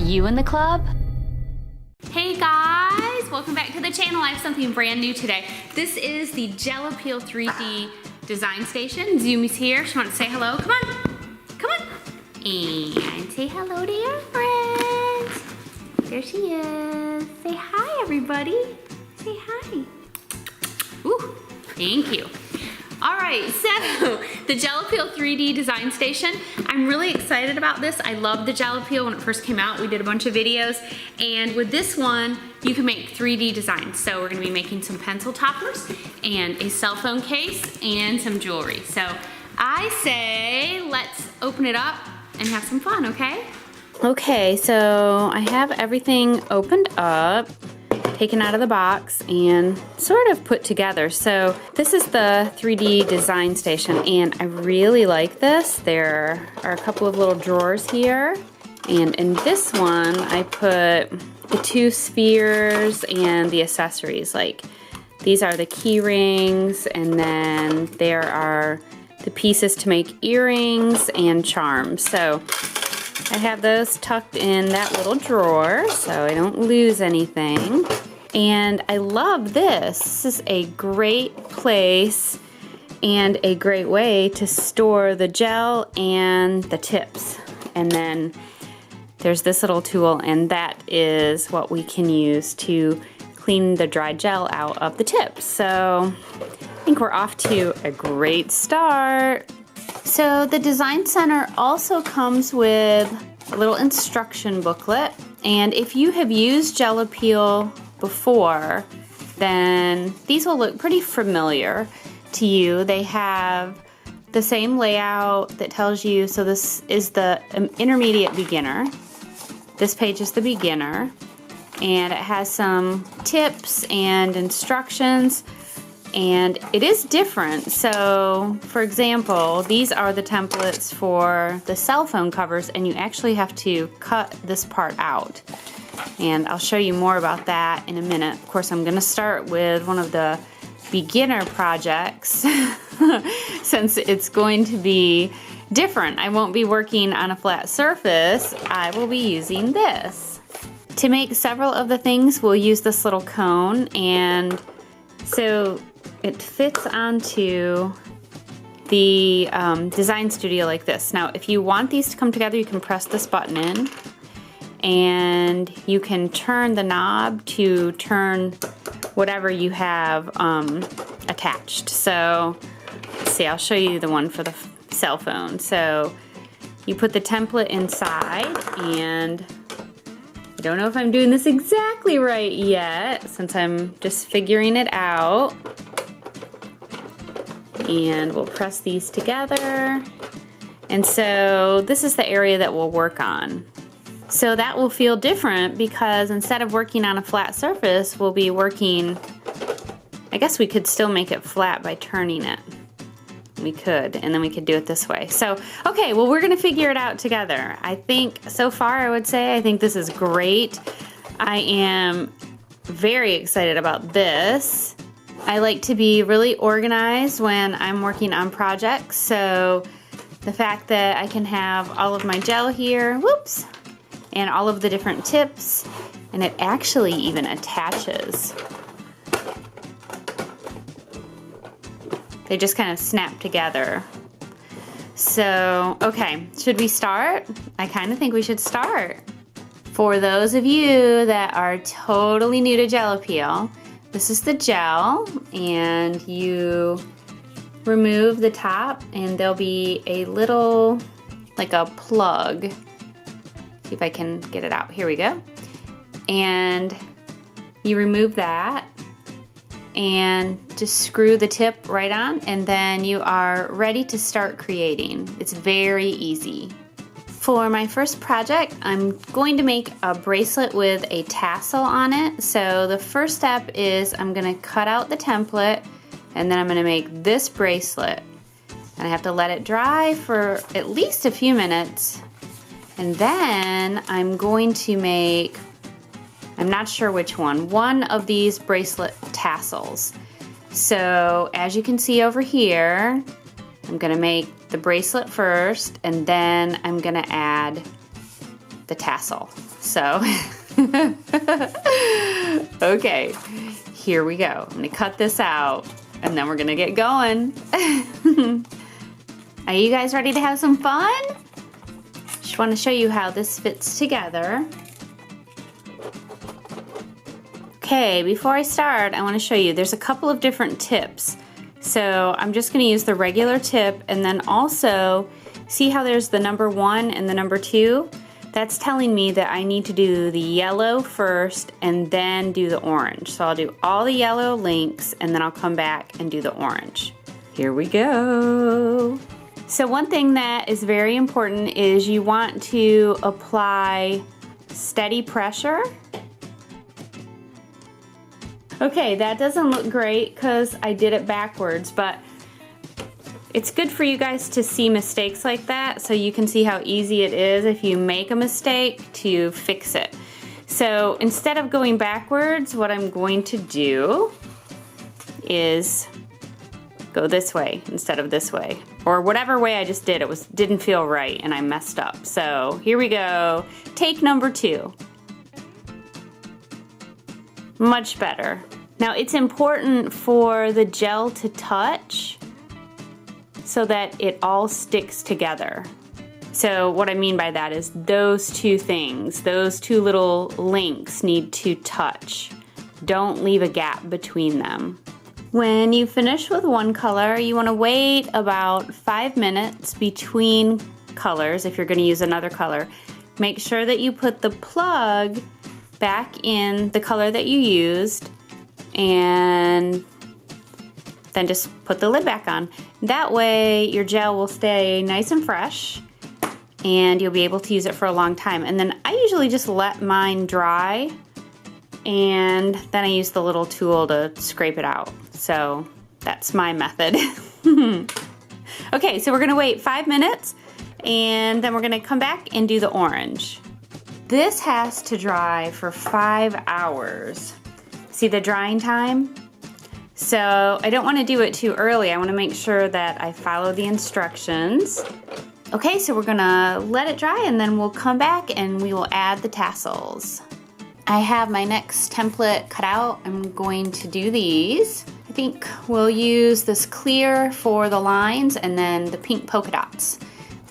you in the club? Hey guys, welcome back to the channel. I have something brand new today. This is the Gel Appeal 3D Design Station. Zumi's here. She wants to say hello. Come on. Come on. And say hello to your friends. There she is. Say hi, everybody. Say hi. Ooh, thank you. All right, so the Gel Appeal 3D Design Station. I'm really excited about this. I loved the Gel Appeal when it first came out. We did a bunch of videos, and with this one, you can make 3D designs. So we're gonna be making some pencil toppers and a cell phone case and some jewelry. So I say, let's open it up and have some fun, okay? Okay, so I have everything opened up, taken out of the box and sort of put together. So this is the 3D design station and I really like this. There are a couple of little drawers here, and in this one I put the two spheres and the accessories. Like these are the key rings, and then there are the pieces to make earrings and charms. So I have those tucked in that little drawer so I don't lose anything. And I love this. This is a great place and a great way to store the gel and the tips. And then there's this little tool, and that is what we can use to clean the dry gel out of the tips. So I think we're off to a great start. So the Design Center also comes with a little instruction booklet, and if you have used Gel Appeal before, then these will look pretty familiar to you. They have the same layout that tells you, so this is the intermediate beginner. This page is the beginner, and it has some tips and instructions. And it is different. So, for example, these are the templates for the cell phone covers, and you actually have to cut this part out. And I'll show you more about that in a minute. Of course, I'm gonna start with one of the beginner projects since it's going to be different. I won't be working on a flat surface. I will be using this. To make several of the things, we'll use this little cone, and so it fits onto the Design Studio like this. Now, if you want these to come together, you can press this button in, and you can turn the knob to turn whatever you have attached. So, let's see, I'll show you the one for the cell phone. So, you put the template inside, and I don't know if I'm doing this exactly right yet, since I'm just figuring it out. And we'll press these together. And so this is the area that we'll work on. So that will feel different because instead of working on a flat surface, we'll be working, I guess we could still make it flat by turning it. We could, and then we could do it this way. So, okay, well, we're gonna figure it out together. I think so far I would say I think this is great. I am very excited about this. I like to be really organized when I'm working on projects, so the fact that I can have all of my gel here, whoops, and all of the different tips, and it actually even attaches. They just kind of snap together. So, okay, should we start? I kind of think we should start. For those of you that are totally new to Gel Appeal, this is the gel, and you remove the top, and there'll be a little, like a plug. See if I can get it out. Here we go. And you remove that, and just screw the tip right on, and then you are ready to start creating. It's very easy. For my first project, I'm going to make a bracelet with a tassel on it. So the first step is I'm gonna cut out the template, and then I'm gonna make this bracelet. And I have to let it dry for at least a few minutes. And then I'm going to make, I'm not sure which one of these bracelet tassels. So as you can see over here, I'm gonna make the bracelet first, and then I'm gonna add the tassel. So, okay, here we go. I'm gonna cut this out and then we're gonna get going. Are you guys ready to have some fun? Just want to show you how this fits together. Okay, before I start, I want to show you, there's a couple of different tips. So I'm just going to use the regular tip, and then also, see how there's the number 1 and the number 2? That's telling me that I need to do the yellow first and then do the orange. So I'll do all the yellow links and then I'll come back and do the orange. Here we go. So one thing that is very important is you want to apply steady pressure. Okay, that doesn't look great because I did it backwards, but it's good for you guys to see mistakes like that so you can see how easy it is if you make a mistake to fix it. So instead of going backwards, what I'm going to do is go this way instead of this way. Or whatever way I just did, didn't feel right and I messed up. So here we go, take number 2. Much better. Now it's important for the gel to touch so that it all sticks together. So what I mean by that is those two things, those two little links need to touch. Don't leave a gap between them. When you finish with one color, you want to wait about 5 minutes between colors if you're going to use another color. Make sure that you put the plug back in the color that you used and then just put the lid back on. That way your gel will stay nice and fresh and you'll be able to use it for a long time. And then I usually just let mine dry and then I use the little tool to scrape it out. So that's my method. Okay, so we're gonna wait 5 minutes and then we're gonna come back and do the orange. This has to dry for 5 hours. See the drying time? So I don't want to do it too early. I want to make sure that I follow the instructions. Okay, so we're gonna let it dry and then we'll come back and we will add the tassels. I have my next template cut out. I'm going to do these. I think we'll use this clear for the lines and then the pink polka dots.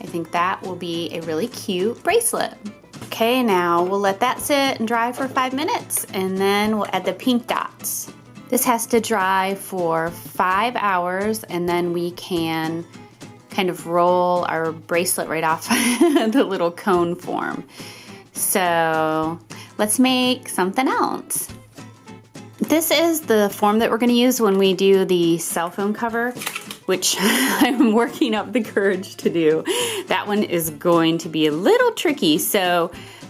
I think that will be a really cute bracelet. Okay, now we'll let that sit and dry for 5 minutes and then we'll add the pink dots. This has to dry for 5 hours and then we can kind of roll our bracelet right off the little cone form. So let's make something else. This is the form that we're going to use when we do the cell phone cover, which I'm working up the courage to do. That one is going to be a little tricky,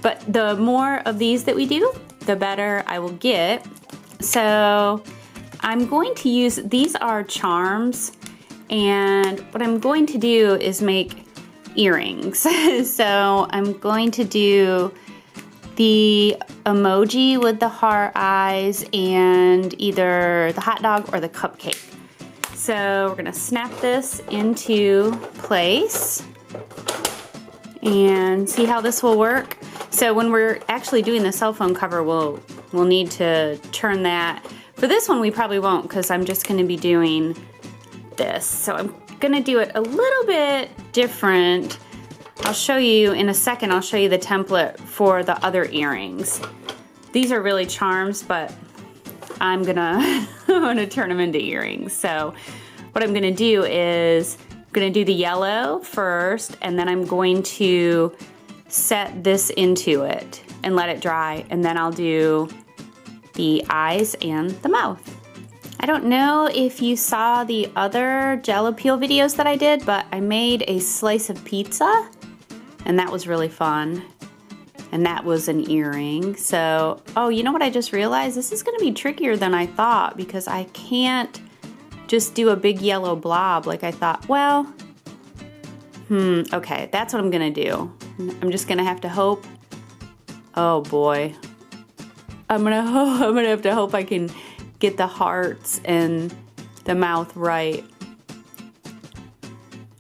but the more of these that we do, the better I will get. So I'm going to use, these are charms, and what I'm going to do is make earrings. So I'm going to do the emoji with the heart eyes and either the hot dog or the cupcake. So we're gonna snap this into place and see how this will work. So when we're actually doing the cell phone cover, we'll need to turn that. For this one, we probably won't because I'm just gonna be doing this. So I'm gonna do it a little bit different. I'll show you in a second, I'll show you the template for the other earrings. These are really charms, but I'm gonna turn them into earrings. So what I'm gonna do is, I'm gonna do the yellow first, and then I'm going to set this into it and let it dry, and then I'll do the eyes and the mouth. I don't know if you saw the other gel appeal videos that I did, but I made a slice of pizza, and that was really fun. And that was an earring. So, oh, you know what I just realized? This is gonna be trickier than I thought because I can't just do a big yellow blob like I thought. Well, okay, that's what I'm gonna do. I'm just gonna have to hope. Oh boy. I'm gonna have to hope I can get the hearts and the mouth right.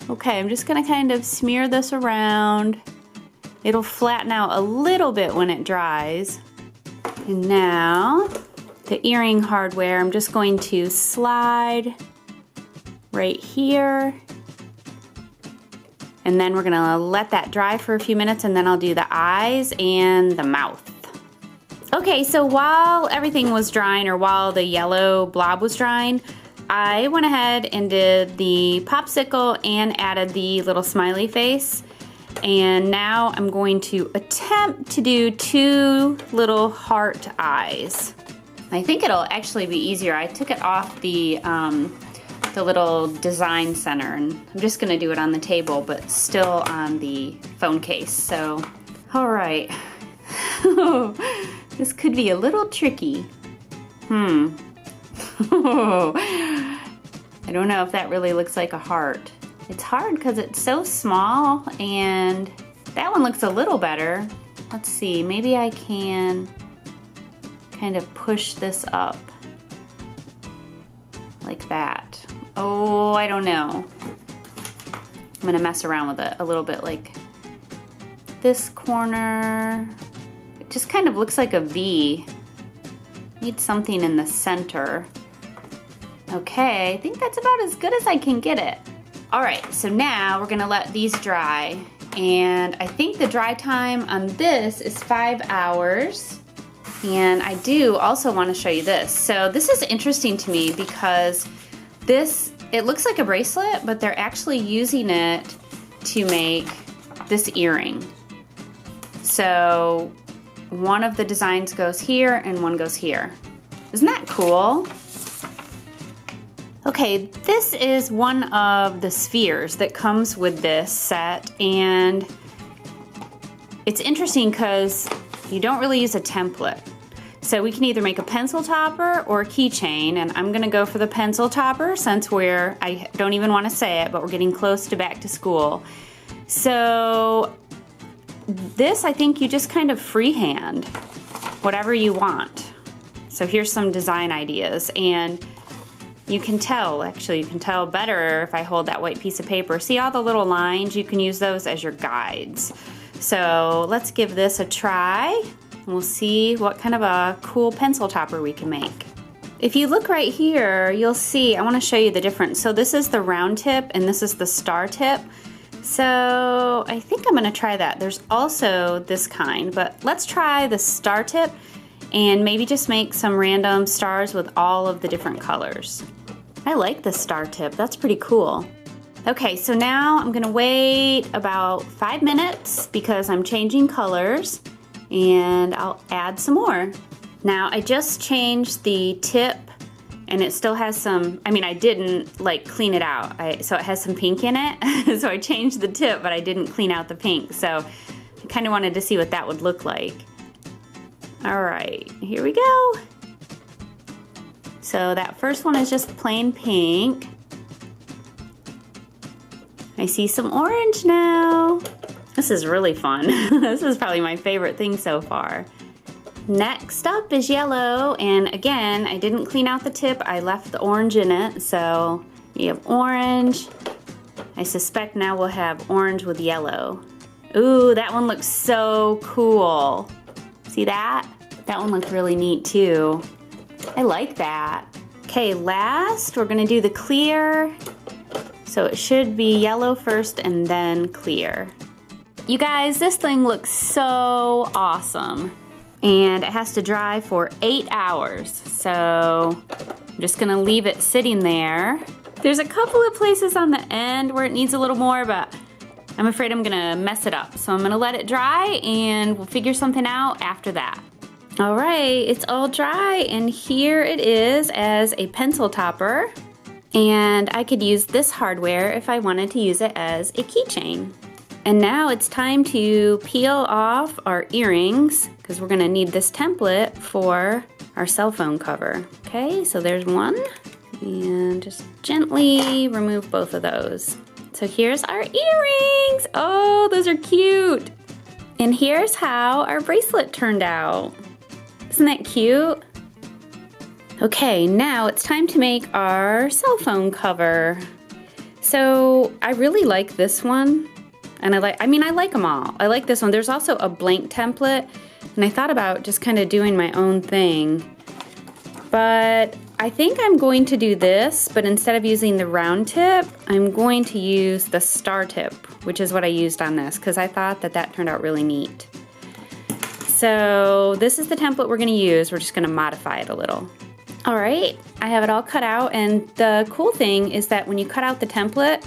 Okay, I'm just gonna kind of smear this around It'll flatten out a little bit when it dries. And now, the earring hardware, I'm just going to slide right here. And then we're gonna let that dry for a few minutes, and then I'll do the eyes and the mouth. Okay, so while everything was drying, or while the yellow blob was drying, I went ahead and did the popsicle and added the little smiley face. And now I'm going to attempt to do 2 little heart eyes. I think it'll actually be easier. I took it off the little design center, and I'm just gonna do it on the table, but still on the phone case. So, all right. This could be a little tricky. I don't know if that really looks like a heart. It's hard because it's so small, and that one looks a little better. Let's see, maybe I can kind of push this up like that. Oh, I don't know. I'm gonna mess around with it a little bit, like this corner. It just kind of looks like a V. Need something in the center. Okay, I think that's about as good as I can get it. All right, so now we're gonna let these dry, and I think the dry time on this is 5 hours. And I do also want to show you this. So this is interesting to me because it looks like a bracelet, but they're actually using it to make this earring. So one of the designs goes here and one goes here. Isn't that cool? Okay, this is one of the spheres that comes with this set, and it's interesting because you don't really use a template. So we can either make a pencil topper or a keychain, and I'm gonna go for the pencil topper since I don't even wanna say it, but we're getting close to back to school. So this, I think you just kind of freehand whatever you want. So here's some design ideas, and you can tell better if I hold that white piece of paper. See all the little lines? You can use those as your guides. So let's give this a try. We'll see what kind of a cool pencil topper we can make. If you look right here, you'll see, I want to show you the difference. So this is the round tip and this is the star tip. So I think I'm going to try that. There's also this kind, but let's try the star tip and maybe just make some random stars with all of the different colors. I like the star tip, that's pretty cool. Okay, so now I'm gonna wait about 5 minutes because I'm changing colors, and I'll add some more. Now I just changed the tip, and it still has some, I didn't like clean it out, so it has some pink in it. So I changed the tip, but I didn't clean out the pink. So I kind of wanted to see what that would look like. All right, here we go. So that first one is just plain pink. I see some orange now. This is really fun. This is probably my favorite thing so far. Next up is yellow, and again, I didn't clean out the tip. I left the orange in it, so you have orange. I suspect now we'll have orange with yellow. Ooh, that one looks so cool. See that? That one looked really neat too. I like that. Okay, last we're gonna do the clear. So it should be yellow first and then clear. You guys, this thing looks so awesome. And it has to dry for 8 hours. So I'm just gonna leave it sitting there. There's a couple of places on the end where it needs a little more, but I'm afraid I'm gonna mess it up. So I'm gonna let it dry and we'll figure something out after that. All right, it's all dry, and here it is as a pencil topper. And I could use this hardware if I wanted to use it as a keychain. And now it's time to peel off our earrings because we're gonna need this template for our cell phone cover. Okay, so there's one. And just gently remove both of those. So here's our earrings. Oh, those are cute. And here's how our bracelet turned out. Isn't that cute? Okay, now it's time to make our cell phone cover. So I really like this one. And I like them all. I like this one. There's also a blank template, and I thought about just kind of doing my own thing. But I think I'm going to do this, but instead of using the round tip, I'm going to use the star tip, which is what I used on this, because I thought that turned out really neat. So this is the template we're going to use. We're just going to modify it a little. All right, I have it all cut out, and the cool thing is that when you cut out the template,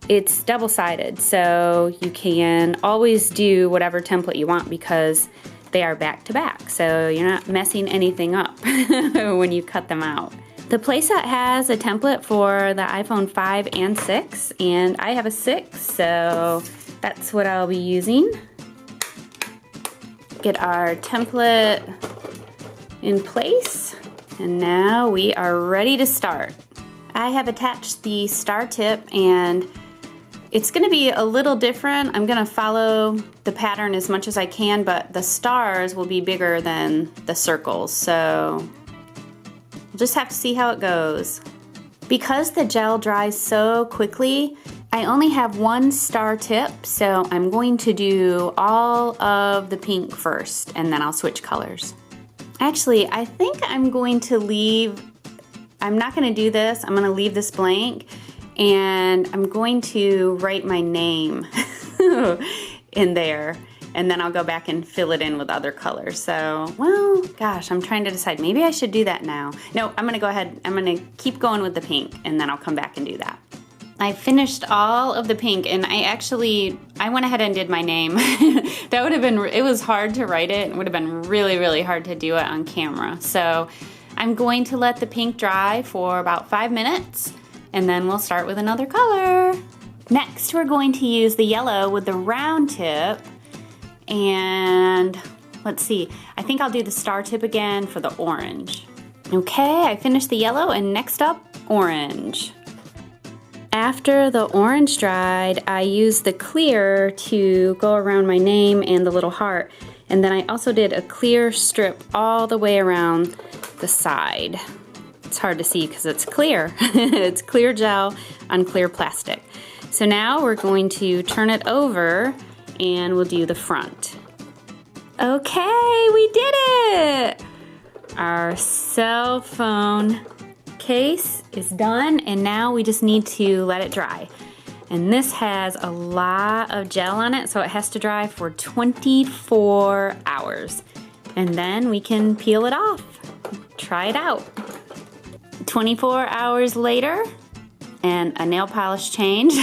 it's double-sided, so you can always do whatever template you want because they are back-to-back, so you're not messing anything up when you cut them out. The playset has a template for the iPhone 5 and 6, and I have a 6, so that's what I'll be using. Get our template in place. And now we are ready to start. I have attached the star tip, and it's gonna be a little different. I'm gonna follow the pattern as much as I can, but the stars will be bigger than the circles, so we'll just have to see how it goes. Because the gel dries so quickly, I only have one star tip, so I'm going to do all of the pink first, and then I'll switch colors. Actually, I think I'm going to I'm not going to do this. I'm going to leave this blank, and I'm going to write my name in there, and then I'll go back and fill it in with other colors. So, well, gosh, I'm trying to decide. Maybe I should do that now. No, I'm going to go ahead. I'm going to keep going with the pink, and then I'll come back and do that. I finished all of the pink, and I went ahead and did my name. That would have been, it was hard to write it. It would have been really, really hard to do it on camera. So I'm going to let the pink dry for about 5 minutes, and then we'll start with another color. Next, we're going to use the yellow with the round tip, and let's see, I think I'll do the star tip again for the orange. Okay, I finished the yellow, and next up, orange. After the orange dried, I used the clear to go around my name and the little heart. And then I also did a clear strip all the way around the side. It's hard to see because it's clear. It's clear gel on clear plastic. So now we're going to turn it over and we'll do the front. Okay, we did it! Our cell phone case is done, and now we just need to let it dry. And this has a lot of gel on it, so it has to dry for 24 hours. And then we can peel it off. Try it out. 24 hours later, and a nail polish change.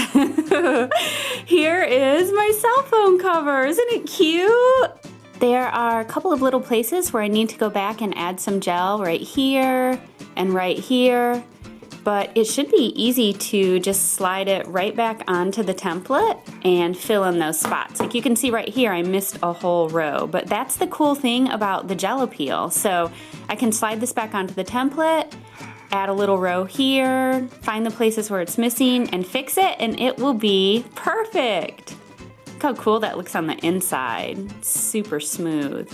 Here is my cell phone cover. Isn't it cute? There are a couple of little places where I need to go back and add some gel, right here and right here, but it should be easy to just slide it right back onto the template and fill in those spots. Like you can see right here, I missed a whole row, but that's the cool thing about the Gel Peel. So I can slide this back onto the template, add a little row here, find the places where it's missing and fix it, and it will be perfect. Look how cool that looks on the inside. It's super smooth.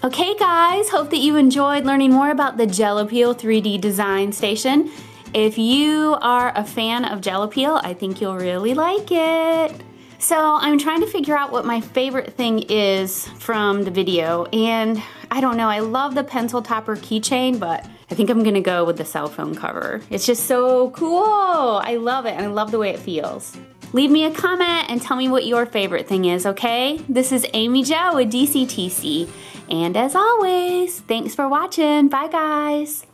Okay guys, hope that you enjoyed learning more about the Gel Peel 3D Design Station. If you are a fan of Gel Peel, I think you'll really like it. So I'm trying to figure out what my favorite thing is from the video, and I don't know, I love the pencil topper keychain, but I think I'm gonna go with the cell phone cover. It's just so cool. I love it, and I love the way it feels. Leave me a comment and tell me what your favorite thing is, okay? This is Amy Jo with DCTC. And as always, thanks for watching. Bye guys.